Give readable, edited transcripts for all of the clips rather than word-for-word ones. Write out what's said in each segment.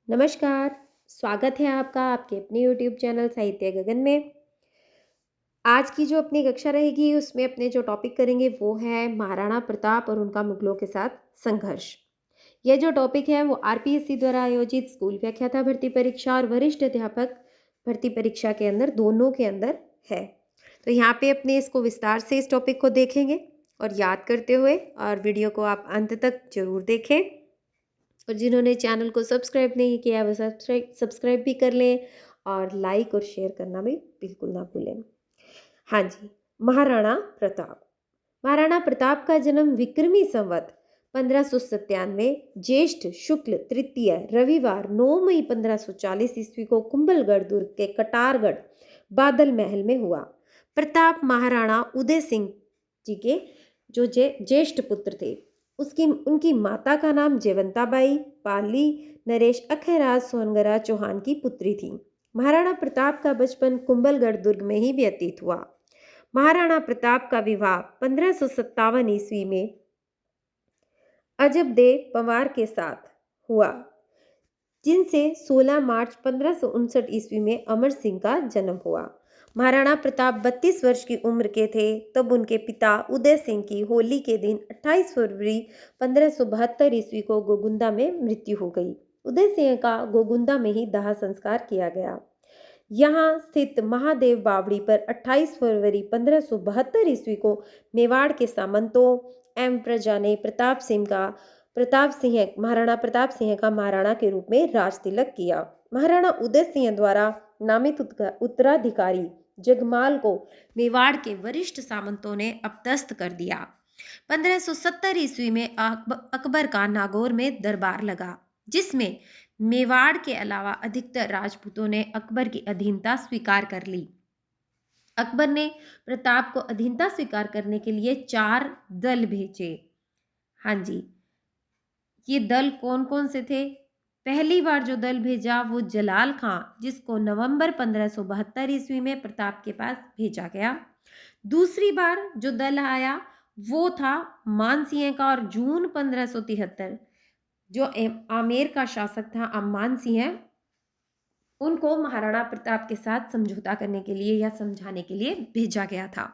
नमस्कार, स्वागत है आपका आपके अपने यूट्यूब चैनल साहित्य गगन में। आज की जो अपनी कक्षा रहेगी उसमें अपने जो टॉपिक करेंगे वो है महाराणा प्रताप और उनका मुगलों के साथ संघर्ष। यह जो टॉपिक है वो आरपीएससी द्वारा आयोजित स्कूल व्याख्याता भर्ती परीक्षा और वरिष्ठ अध्यापक भर्ती परीक्षा के अंदर दोनों के अंदर है। तो यहाँ पे अपने इसको विस्तार से इस टॉपिक को देखेंगे और याद करते हुए, और वीडियो को आप अंत तक जरूर देखें। और जिन्होंने चैनल को सब्सक्राइब नहीं किया वो सब्सक्राइब भी कर लें और लाइक और शेयर करना भी बिल्कुल ना भूलें। हाँ जी, महाराणा प्रताप। महाराणा प्रताप का जन्म विक्रमी संवत 1597 ज्येष्ठ शुक्ल तृतीय रविवार 9 मई 1540 ईस्वी को कुंभलगढ़ दुर्ग के कटारगढ़ बादल महल में हुआ। प्रताप महाराणा उदय सिंह जी के जो ज्येष्ठ पुत्र थे। उनकी माता का नाम जयवंताबाई पाली नरेश अखैराज सोनगरा चौहान की पुत्री थी। महाराणा प्रताप का बचपन कुंभलगढ़ दुर्ग में ही व्यतीत हुआ। महाराणा प्रताप का विवाह 1557 ईस्वी में अजबदेव पंवार के साथ हुआ, जिनसे 16 मार्च 1559 ईस्वी में अमर सिंह का जन्म हुआ। महाराणा प्रताप 32 वर्ष की उम्र के थे तब उनके पिता उदय सिंह की होली के दिन 28 फरवरी 1572 ईस्वी को गोगुंदा में मृत्यु हो गई। उदय सिंह का गोगुंदा में ही दाह संस्कार किया गया। यहाँ स्थित महादेव बावड़ी पर 28 फरवरी 1572 ईस्वी को मेवाड़ के सामंतों एवं प्रजा ने महाराणा प्रताप सिंह का महाराणा के रूप में राज तिलक किया। महाराणा उदय सिंह द्वारा नामित उत्तराधिकारी जगमाल को मेवाड़ के वरिष्ठ सामंतों ने अपदस्थ कर दिया। 1570 ईस्वी में अकबर का नागौर में दरबार लगा, जिसमें मेवाड़ के अलावा अधिकतर राजपूतों ने अकबर की अधीनता स्वीकार कर ली। अकबर ने प्रताप को अधीनता स्वीकार करने के लिए 4 दल भेजे। हाँ जी, ये दल कौन कौन से थे? पहली बार जो दल भेजा वो जलाल खां, जिसको नवंबर 1572 ईस्वी में प्रताप के पास भेजा गया। दूसरी बार जो दल आया वो था मानसिंह का, और जून 1573 जो आमेर का शासक था अम्मान सिंह, उनको महाराणा प्रताप के साथ समझौता करने के लिए या समझाने के लिए भेजा गया था।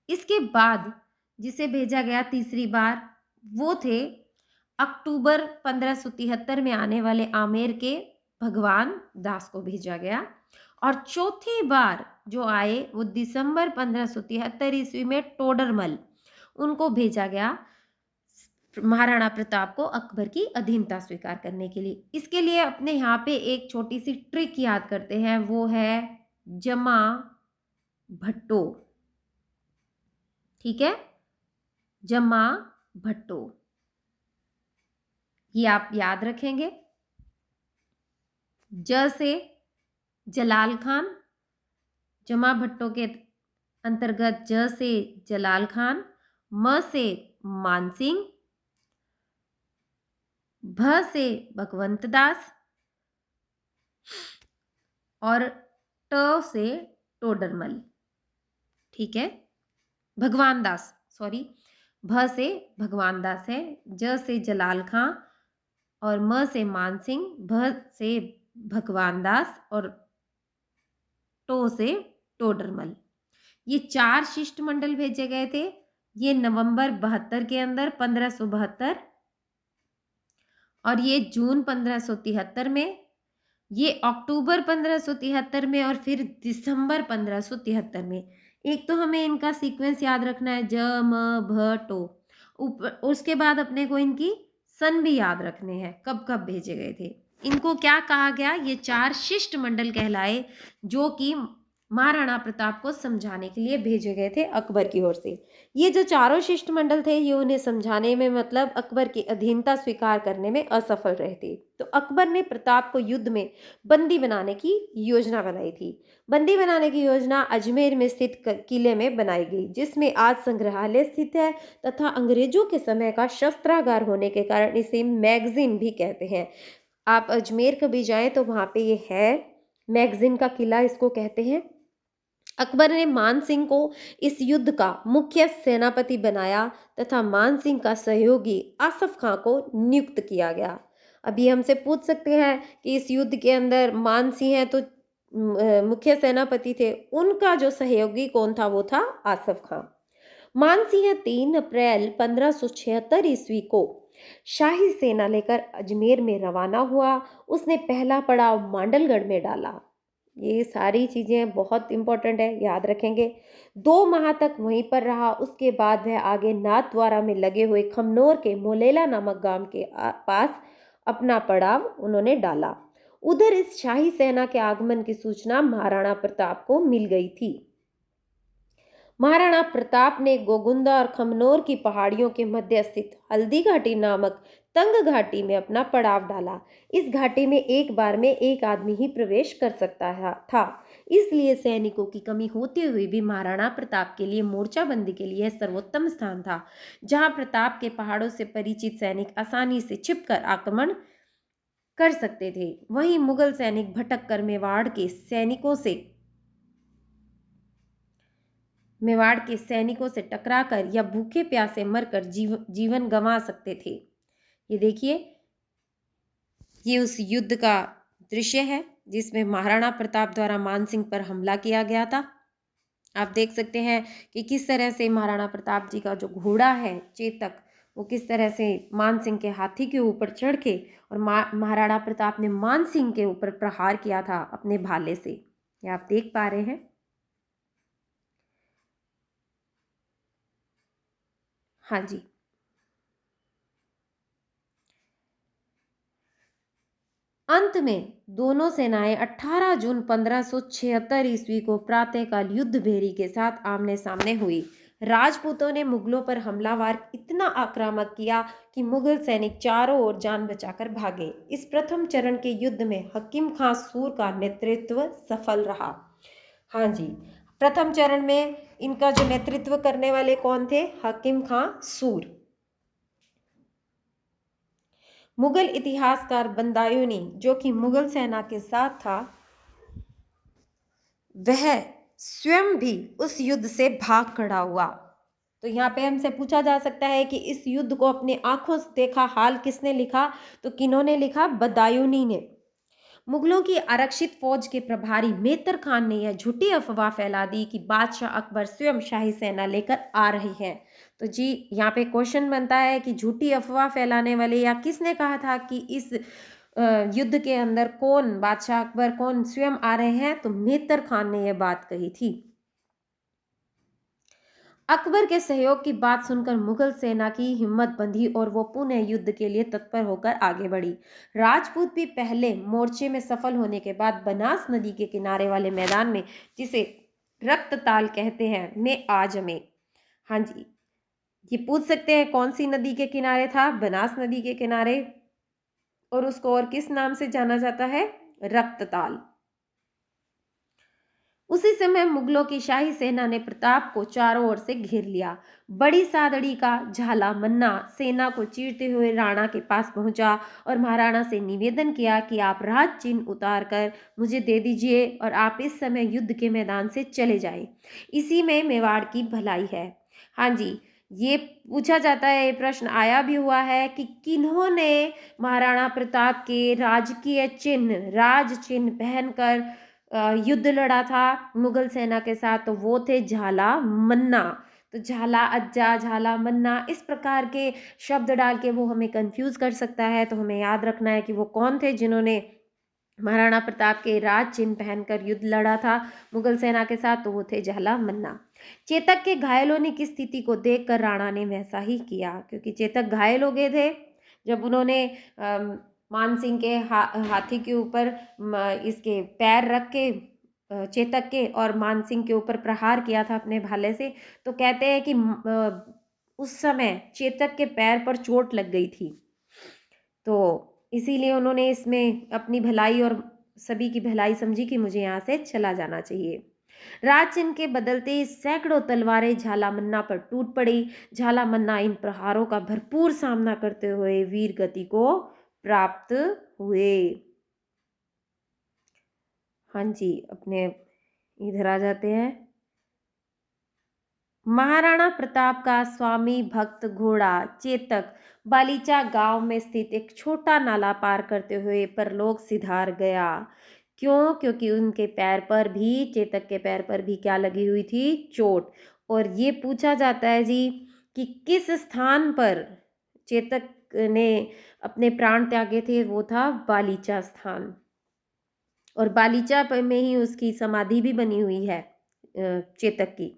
इसके बाद जिसे भेजा गया तीसरी बार वो थे अक्टूबर 1573 में आने वाले आमेर के भगवान दास को भेजा गया। और चौथी बार जो आए वो दिसंबर 1573 ईस्वी में टोडरमल, उनको भेजा गया महाराणा प्रताप को अकबर की अधीनता स्वीकार करने के लिए। इसके लिए अपने यहाँ पे एक छोटी सी ट्रिक याद करते हैं, वो है जमा भट्टो। ठीक है, जमा भट्टो, ये आप याद रखेंगे। ज से जलाल खान, जमा भट्टो के अंतर्गत ज से जलाल खान, म से मानसिंह, भ से भगवंत दास और ट से टोडरमल। ठीक है, भगवान दास, सॉरी, भ से भगवान दास है, ज से जलाल खां और म से मानसिंह, भ से भगवान दास और टो से टोडरमल। ये 4 शिष्टमंडल भेजे गए थे। ये नवंबर 72 के अंदर 1572, और ये जून 1573 में, ये अक्टूबर 1573 में, और फिर दिसंबर 1573 में। एक तो हमें इनका सीक्वेंस याद रखना है, ज म भ टो। उसके बाद अपने को इनकी सन भी याद रखने हैं, कब कब भेजे गए थे। इनको क्या कहा गया? ये 4 शिष्टमंडल कहलाए, जो कि महाराणा प्रताप को समझाने के लिए भेजे गए थे अकबर की ओर से। ये जो चारों शिष्टमंडल थे ये उन्हें समझाने में, मतलब अकबर की अधीनता स्वीकार करने में असफल रहे थे। तो अकबर ने प्रताप को युद्ध में बंदी बनाने की योजना बनाई थी। बंदी बनाने की योजना अजमेर में स्थित किले में बनाई गई, जिसमें आज संग्रहालय स्थित है, तथा अंग्रेजों के समय का शस्त्रागार होने के कारण इसे मैगजीन भी कहते हैं। आप अजमेर कभी जाएं तो वहां पे ये है, मैगजीन का किला इसको कहते हैं। अकबर ने मान सिंह को इस युद्ध का मुख्य सेनापति बनाया तथा मान सिंह का सहयोगी आसफ खां को नियुक्त किया गया। अभी हमसे पूछ सकते हैं कि इस युद्ध के अंदर मानसिंह तो मुख्य सेनापति थे, उनका जो सहयोगी कौन था, वो था आसफ खां। मानसिंह 3 अप्रैल 1576 ईस्वी को शाही सेना लेकर अजमेर में रवाना हुआ। उसने पहला पड़ाव मांडलगढ़ में डाला। ये सारी चीजें बहुत इंपॉर्टेंट है, याद रखेंगे। 2 माह तक वहीं पर रहा। उसके बाद वह आगे नाथद्वारा में लगे हुए खमनोर के मोलेला नामक गांव के पास अपना पड़ाव उन्होंने डाला। उधर इस शाही सेना के आगमन की सूचना महाराणा प्रताप को मिल गई थी। महाराणा प्रताप ने गोगुंदा और खमनोर की पहाड़ियों के मध्य स्थित हल्दी घाटी नामक तंग घाटी में अपना पड़ाव डाला। इस घाटी में एक बार में एक आदमी ही प्रवेश कर सकता था, इसलिए सैनिकों की कमी होते हुए भी महाराणा प्रताप के लिए मोर्चाबंदी के लिए सर्वोत्तम स्थान था, जहां प्रताप के पहाड़ों से परिचित सैनिक आसानी से छिपकर आक्रमण कर सकते थे। वहीं मुगल सैनिक भटक कर मेवाड़ के सैनिकों से टकराकर या भूखे प्यासे मरकर जीवन गंवा सकते थे। ये देखिए, ये उस युद्ध का दृश्य है जिसमें महाराणा प्रताप द्वारा मानसिंह पर हमला किया गया था। आप देख सकते हैं कि किस तरह से महाराणा प्रताप जी का जो घोड़ा है चेतक, वो किस तरह से मानसिंह के हाथी के ऊपर चढ़ के और महाराणा प्रताप ने मानसिंह के ऊपर प्रहार किया था अपने भाले से। ये आप देख पा रहे हैं। हाँ जी, अंत में दोनों सेनाएं 18 जून 1576 ईस्वी को प्रातःकाल युद्ध भेरी के साथ आमने सामने हुई। राजपूतों ने मुगलों पर हमलावर इतना आक्रामक किया कि मुगल सैनिक चारों ओर जान बचाकर भागे। इस प्रथम चरण के युद्ध में हकीम खां सूर का नेतृत्व सफल रहा। हाँ जी, प्रथम चरण में इनका जो नेतृत्व करने वाले कौन थे? हकीम खां सूर। मुगल इतिहासकार बदायूंनी, जो कि मुगल सेना के साथ था, वह स्वयं भी उस युद्ध से भाग खड़ा हुआ। तो यहाँ पे हमसे पूछा जा सकता है कि इस युद्ध को अपने आंखों से देखा हाल किसने लिखा? तो किन्होंने लिखा? बदायूंनी ने। मुगलों की आरक्षित फौज के प्रभारी मेहतर खान ने यह झूठी अफवाह फैला दी कि बादशाह अकबर स्वयं शाही सेना लेकर आ रहे हैं। तो जी, यहाँ पे क्वेश्चन बनता है कि झूठी अफवाह फैलाने वाले या किसने कहा था कि इस युद्ध के अंदर कौन, बादशाह अकबर कौन स्वयं आ रहे हैं? तो मेहतर खान ने यह बात कही थी। अकबर के सहयोग की बात सुनकर मुगल सेना की हिम्मत बंधी और वो पुनः युद्ध के लिए तत्पर होकर आगे बढ़ी। राजपूत भी पहले मोर्चे में सफल होने के बाद बनास नदी के किनारे वाले मैदान में, जिसे रक्तताल कहते हैं, में आ जमे। हाँ जी, ये पूछ सकते हैं कौन सी नदी के किनारे था? बनास नदी के किनारे। और उसको और किस नाम से जाना जाता है? रक्तताल। उसी समय मुगलों की शाही सेना ने प्रताप को चारों ओर से घेर लिया। बड़ी सादड़ी का झाला मन्ना सेना को चीरते हुए राणा के पास पहुंचा और महाराणा से निवेदन किया कि आप राज चिन्ह उतार कर मुझे दे दीजिए और आप इस समय युद्ध के मैदान से चले जाएं। इसी में मेवाड़ की भलाई है। हाँ जी, ये पूछा जाता है, ये प्रश्न आया भी हुआ है कि किन्होंने महाराणा प्रताप के राजकीय चिन्ह, राज चिन्ह पहनकर युद्ध लड़ा था मुगल सेना के साथ? तो वो थे झाला मन्ना। तो झाला अज्जा, झाला मन्ना, इस प्रकार के शब्द डाल के वो हमें कंफ्यूज कर सकता है। तो हमें याद रखना है कि वो कौन थे जिन्होंने महाराणा प्रताप के राज चिन्ह पहनकर युद्ध लड़ा था मुगल सेना के साथ? तो वो थे झाला मन्ना। चेतक के घायल होने की स्थिति को देखकर राणा ने वैसा ही किया, क्योंकि चेतक घायल हो गए थे जब उन्होंने मानसिंह के हाथी के ऊपर इसके पैर रख के चेतक के और मानसिंह के ऊपर प्रहार किया था अपने भाले से। तो कहते हैं कि उस समय चेतक के पैर पर चोट लग गई थी, तो इसीलिए उन्होंने इसमें अपनी भलाई और सभी की भलाई समझी कि मुझे यहाँ से चला जाना चाहिए। राज चिन्ह के बदलते ही सैकड़ों तलवारें झाला मन्ना पर टूट पड़ी। झाला मन्ना इन प्रहारों का भरपूर सामना करते हुए वीर गति को प्राप्त हुए। हाँ जी, अपने इधर आ जाते हैं। महाराणा प्रताप का स्वामी भक्त घोड़ा चेतक बालीचा गांव में स्थित एक छोटा नाला पार करते हुए परलोक सिधार गया। क्यों? क्योंकि उनके पैर पर भी, चेतक के पैर पर भी क्या लगी हुई थी? चोट। और ये पूछा जाता है जी कि किस स्थान पर चेतक ने अपने प्राण त्यागे थे? वो था बालीचा स्थान, और बालीचा में ही उसकी समाधि भी बनी हुई है चेतक की।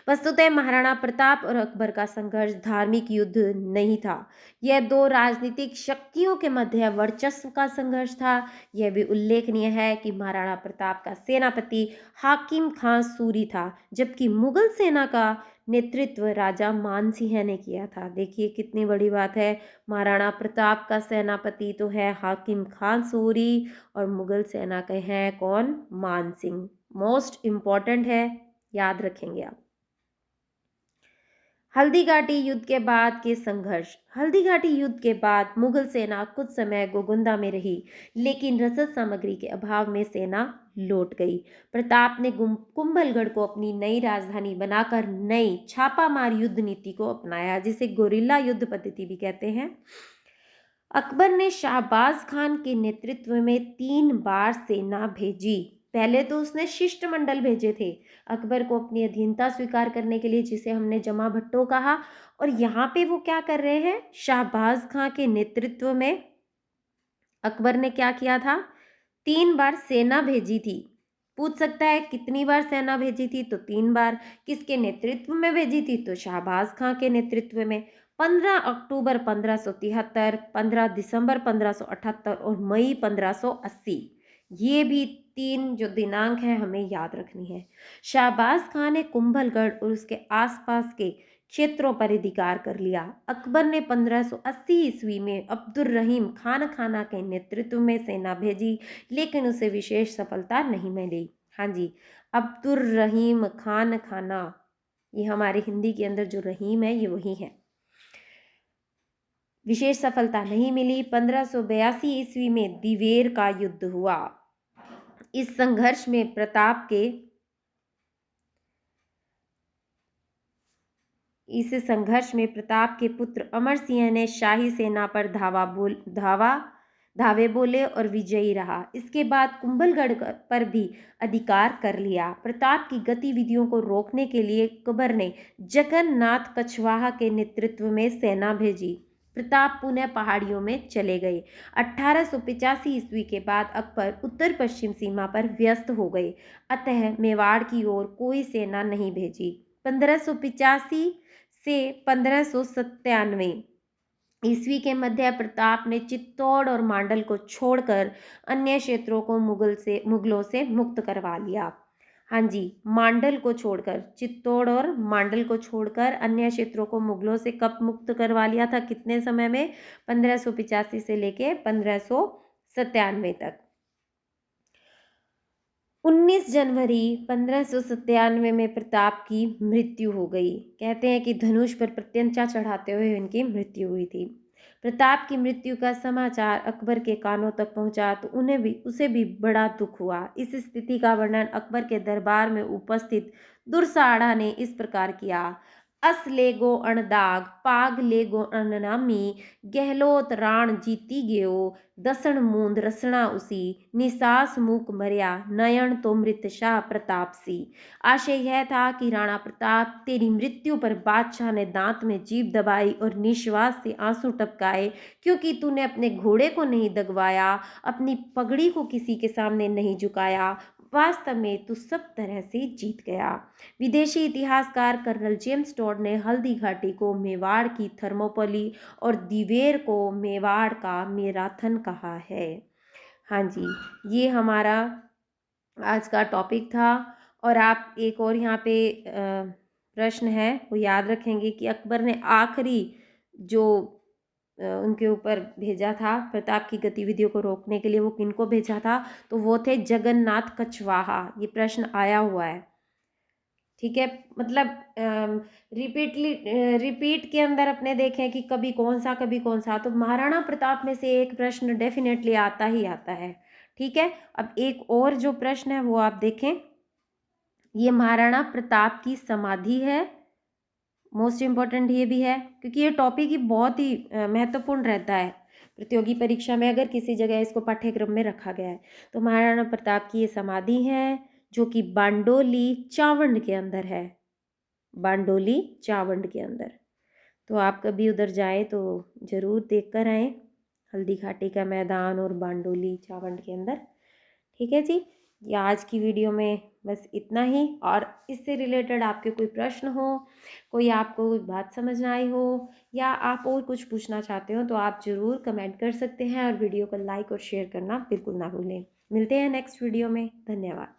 वस्तुतः महाराणा प्रताप और अकबर का संघर्ष धार्मिक युद्ध नहीं था, यह दो राजनीतिक शक्तियों के मध्य वर्चस्व का संघर्ष था। यह भी उल्लेखनीय है कि महाराणा प्रताप का सेनापति हाकिम खान सूरी था, जबकि मुगल सेना का नेतृत्व राजा मानसिंह ने किया था। देखिए कितनी बड़ी बात है, महाराणा प्रताप का सेनापति तो है हाकिम खान सूरी और मुगल सेना के हैं कौन? मानसिंह। मोस्ट इंपॉर्टेंट है, याद रखेंगे आप। हल्दी घाटी युद्ध के बाद के संघर्ष। हल्दी घाटी युद्ध के बाद मुगल सेना कुछ समय गोगुंदा में रही, लेकिन रसद सामग्री के अभाव में सेना लौट गई। प्रताप ने कुंभलगढ़ को अपनी नई राजधानी बनाकर नई छापामार युद्ध नीति को अपनाया, जिसे गोरिल्ला युद्ध पद्धति भी कहते हैं। अकबर ने शाहबाज खान के नेतृत्व में 3 बार सेना भेजी। पहले तो उसने शिष्टमंडल भेजे थे अकबर को अपनी अधीनता स्वीकार करने के लिए, जिसे हमने जमा भट्टो कहा। और यहाँ पे वो क्या कर रहे हैं? शाहबाज खान के नेतृत्व में अकबर ने क्या किया था? 3 बार सेना भेजी थी। पूछ सकता है कितनी बार सेना भेजी थी? तो 3 बार। किसके नेतृत्व में भेजी थी? तो शाहबाज खां के नेतृत्व में। 15 अक्टूबर 1573, 15 दिसंबर 1578 और मई 1580। ये भी 3 जो दिनांक है हमें याद रखनी है। शाहबाज खां ने कुंभलगढ़ और उसके आसपास के क्षेत्रों पर अधिकार कर लिया। अकबर ने 1580 ईस्वी में अब्दुर रहीम खान खाना के नेतृत्व में सेना भेजी, लेकिन उसे विशेष सफलता नहीं मिली। हाँ जी, अब्दुर रहीम खान खाना, ये हमारे हिंदी के अंदर जो रहीम है ये वही है। विशेष सफलता नहीं मिली। 1582 ईस्वी में दिवेर का युद्ध हुआ। इस संघर्ष में प्रताप के पुत्र अमर सिंह ने शाही सेना पर धावे बोले और विजयी रहा। इसके बाद कुंभलगढ़ पर भी अधिकार कर लिया। प्रताप की गतिविधियों को रोकने के लिए अकबर ने जगन्नाथ कछवाहा के नेतृत्व में सेना भेजी। प्रताप पुनः पहाड़ियों में चले गए। 1885 ईस्वी के बाद अकबर उत्तर पश्चिम सीमा पर व्यस्त हो गए, अतः मेवाड़ की ओर कोई सेना नहीं भेजी। 1585 से 1597 ईस्वी के मध्य प्रताप ने चित्तौड़ और मांडल को छोड़कर अन्य क्षेत्रों को मुगलों से मुक्त करवा लिया। हाँ जी, मांडल को छोड़कर, चित्तौड़ और मांडल को छोड़कर अन्य क्षेत्रों को मुगलों से कब मुक्त करवा लिया था? कितने समय में? 1585 से लेके 1597 तक। 19 जनवरी 1597 में प्रताप की मृत्यु हो गई। कहते हैं कि धनुष पर प्रत्यंचा चढ़ाते हुए उनकी मृत्यु हुई थी। प्रताप की मृत्यु का समाचार अकबर के कानों तक पहुंचा तो उसे भी बड़ा दुख हुआ। इस स्थिति का वर्णन अकबर के दरबार में उपस्थित दुर्साड़ा ने इस प्रकार किया। अस लेगो अणदाग, पाग लेगो अणनामी, गहलोत राण जीती गयो, दसण मूंद रसना उसी, निसास मूक मरिया, नयन तो मृत शाह प्रताप सी। आशय यह था कि राणा प्रताप, तेरी मृत्यु पर बादशाह ने दांत में जीभ दबाई और निश्वास से आंसू टपकाए, क्योंकि तूने अपने घोड़े को नहीं दगवाया, अपनी पगड़ी को किसी के सामने नहीं झुकाया। वास्तव में तू सब तरह से जीत गया। विदेशी इतिहासकार कर्नल जेम्स टॉड ने हल्दी घाटी को मेवाड़ की थर्मोपली और दिवेर को मेवाड़ का मैराथन कहा है। हाँ जी, ये हमारा आज का टॉपिक था। और आप एक और यहाँ पे प्रश्न है वो याद रखेंगे कि अकबर ने आखिरी जो उनके ऊपर भेजा था प्रताप की गतिविधियों को रोकने के लिए, वो किनको भेजा था? तो वो थे जगन्नाथ कछवाहा। ये प्रश्न आया हुआ है, ठीक है। मतलब रिपीट के अंदर अपने देखें कि कभी कौन सा कभी कौन सा, तो महाराणा प्रताप में से एक प्रश्न डेफिनेटली आता ही आता है, ठीक है। अब एक और जो प्रश्न है वो आप देखें, ये महाराणा प्रताप की समाधि है मोस्ट इम्पॉर्टेंट ये भी है क्योंकि ये टॉपिक ही बहुत ही महत्वपूर्ण रहता है प्रतियोगी परीक्षा में, अगर किसी जगह इसको पाठ्यक्रम में रखा गया है। तो महाराणा प्रताप की ये समाधि है जो कि बांडोली चावंड के अंदर है, बांडोली चावंड के अंदर। तो आप कभी उधर जाए तो ज़रूर देख कर आएँ, हल्दी घाटी का मैदान और बांडोली चावंड के अंदर। ठीक है जी, ये आज की वीडियो में बस इतना ही। और इससे रिलेटेड आपके कोई प्रश्न हो, कोई आपको कोई बात समझ ना आई हो, या आप और कुछ पूछना चाहते हो तो आप ज़रूर कमेंट कर सकते हैं, और वीडियो को लाइक और शेयर करना बिल्कुल ना भूलें। मिलते हैं नेक्स्ट वीडियो में। धन्यवाद।